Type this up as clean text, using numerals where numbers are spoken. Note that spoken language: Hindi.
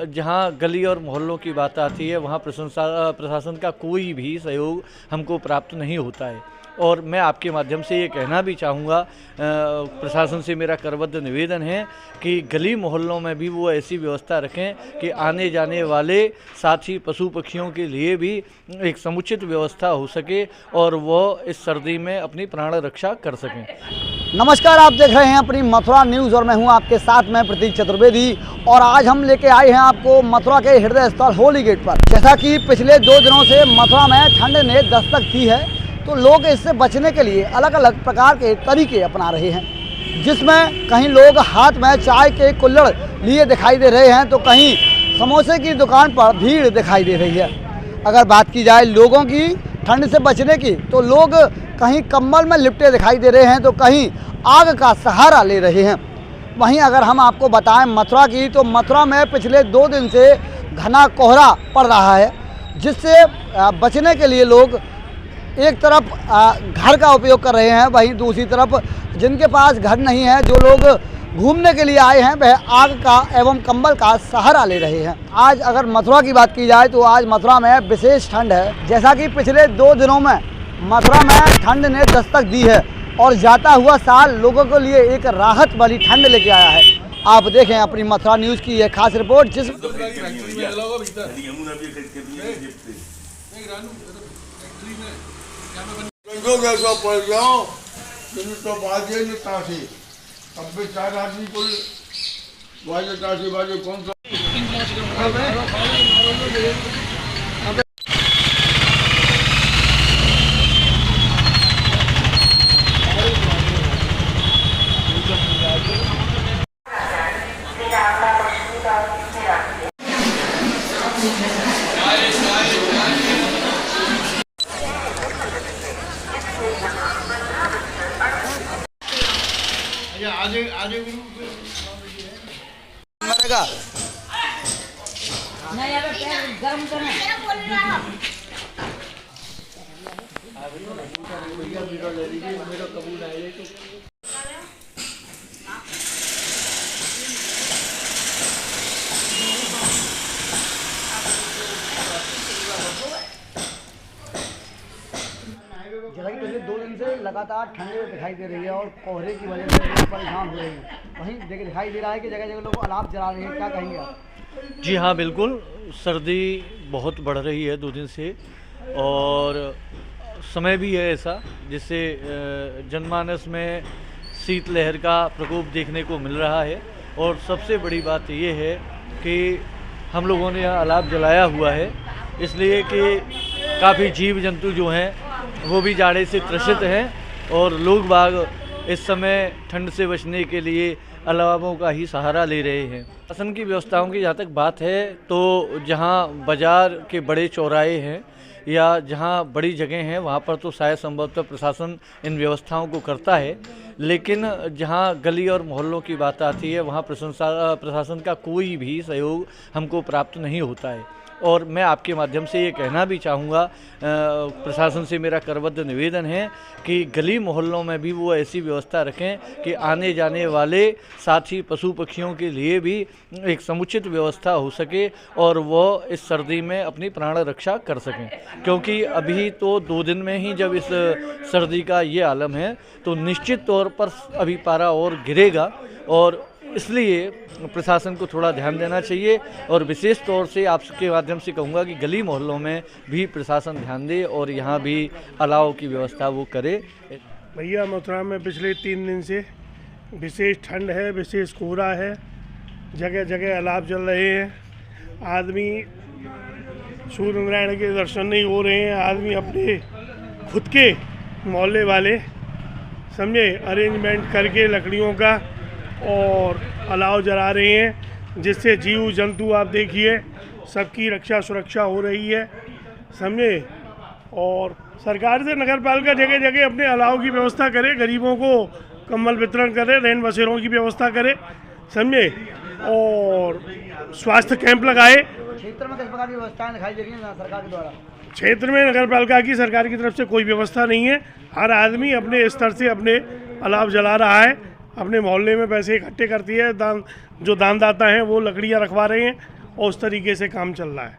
जहां गली और मोहल्लों की बात आती है वहां प्रशासन का कोई भी सहयोग हमको प्राप्त नहीं होता है। और मैं आपके माध्यम से ये कहना भी चाहूँगा, प्रशासन से मेरा करबद्ध निवेदन है कि गली मोहल्लों में भी वो ऐसी व्यवस्था रखें कि आने जाने वाले साथ ही पशु पक्षियों के लिए भी एक समुचित व्यवस्था हो सके और वो इस सर्दी में अपनी प्राण रक्षा कर सकें। नमस्कार, आप देख रहे हैं अपनी मथुरा न्यूज़ और मैं हूं आपके साथ में प्रतीक चतुर्वेदी। और आज हम लेके आए हैं आपको मथुरा के हृदय स्थल होली गेट पर। जैसा कि पिछले 2 दिनों से मथुरा में ठंड ने दस्तक दी है, तो लोग इससे बचने के लिए अलग अलग प्रकार के तरीके अपना रहे हैं, जिसमें कहीं लोग हाथ में चाय के कुल्हड़ लिए दिखाई दे रहे हैं तो कहीं समोसे की दुकान पर भीड़ दिखाई दे रही है। अगर बात की जाए लोगों की ठंड से बचने की, तो लोग कहीं कंबल में लिपटे दिखाई दे रहे हैं तो कहीं आग का सहारा ले रहे हैं। वहीं अगर हम आपको बताएं मथुरा की, तो मथुरा में पिछले 2 दिन से घना कोहरा पड़ रहा है, जिससे बचने के लिए लोग एक तरफ घर का उपयोग कर रहे हैं, वहीं दूसरी तरफ जिनके पास घर नहीं है, जो लोग घूमने के लिए आए हैं, वह आग का एवं कंबल का सहारा ले रहे हैं। आज अगर मथुरा की बात की जाए तो आज मथुरा में विशेष ठंड है। जैसा कि पिछले 2 दिनों में मथुरा में ठंड ने दस्तक दी है और जाता हुआ साल लोगों के लिए एक राहत वाली ठंड लेके आया है। आप देखें अपनी मथुरा न्यूज़ की यह खास रिपोर्ट। जिस जैसा कि पिछले 2 दिन से लगातार ठंड दिखाई दे रही है और कोहरे की वजह से लोग परेशान हो रहे हैं। वहीं दिखाई दे रहा है कि जगह जगह लोग अलाव जला रहे हैं। क्या कहेंगे आप? जी हाँ, बिल्कुल। सर्दी बहुत बढ़ रही है 2 दिन से और समय भी है ऐसा जिससे जनमानस में शीतलहर का प्रकोप देखने को मिल रहा है। और सबसे बड़ी बात ये है कि हम लोगों ने यहाँ अलाव जलाया हुआ है, इसलिए कि काफ़ी जीव जंतु जो हैं वो भी जाड़े से त्रसित हैं और लोग बाग इस समय ठंड से बचने के लिए अलावों का ही सहारा ले रहे हैं। शासन की व्यवस्थाओं की जहाँ तक बात है, तो जहाँ बाज़ार के बड़े चौराहे हैं या जहाँ बड़ी जगह हैं वहाँ पर तो शायद संभवतः प्रशासन इन व्यवस्थाओं को करता है, लेकिन जहाँ गली और मोहल्लों की बात आती है वहाँ प्रशासन का कोई भी सहयोग हमको प्राप्त नहीं होता है। और मैं आपके माध्यम से ये कहना भी चाहूँगा, प्रशासन से मेरा करबद्ध निवेदन है कि गली मोहल्लों में भी वो ऐसी व्यवस्था रखें कि आने जाने वाले साथ ही पशु पक्षियों के लिए भी एक समुचित व्यवस्था हो सके और वो इस सर्दी में अपनी प्राण रक्षा कर सकें। क्योंकि अभी तो 2 दिन में ही जब इस सर्दी का ये आलम है, तो निश्चित तौर पर अभी पारा और गिरेगा और इसलिए प्रशासन को थोड़ा ध्यान देना चाहिए। और विशेष तौर से आपके माध्यम से कहूँगा कि गली मोहल्लों में भी प्रशासन ध्यान दे और यहाँ भी अलाव की व्यवस्था वो करे। भैया मथुरा में पिछले 3 दिन से विशेष ठंड है, विशेष कोहरा है, जगह जगह अलाव जल रहे हैं। आदमी सूर्य नारायण के दर्शन नहीं हो रहे हैं। आदमी अपने खुद के मोहल्ले वाले समझे अरेंजमेंट करके लकड़ियों का और अलाव जला रहे हैं, जिससे जीव जंतु आप देखिए सबकी रक्षा सुरक्षा हो रही है, समझे। और सरकार से नगर पालिका जगह जगह अपने अलाव की व्यवस्था करे, गरीबों को कंबल वितरण करे, रैन बसेरों की व्यवस्था करे, समझे, और स्वास्थ्य कैंप लगाए। क्षेत्र में किस प्रकार की व्यवस्थाएं दिखाई दे रही हैं सरकार के द्वारा? क्षेत्र में नगर पालिका की सरकार की तरफ से कोई व्यवस्था नहीं है। हर आदमी अपने स्तर से अपने अलाव जला रहा है, अपने मोहल्ले में पैसे इकट्ठे करती है, जो दानदाता हैं वो लकड़ियाँ रखवा रहे हैं और उस तरीके से काम चल रहा है।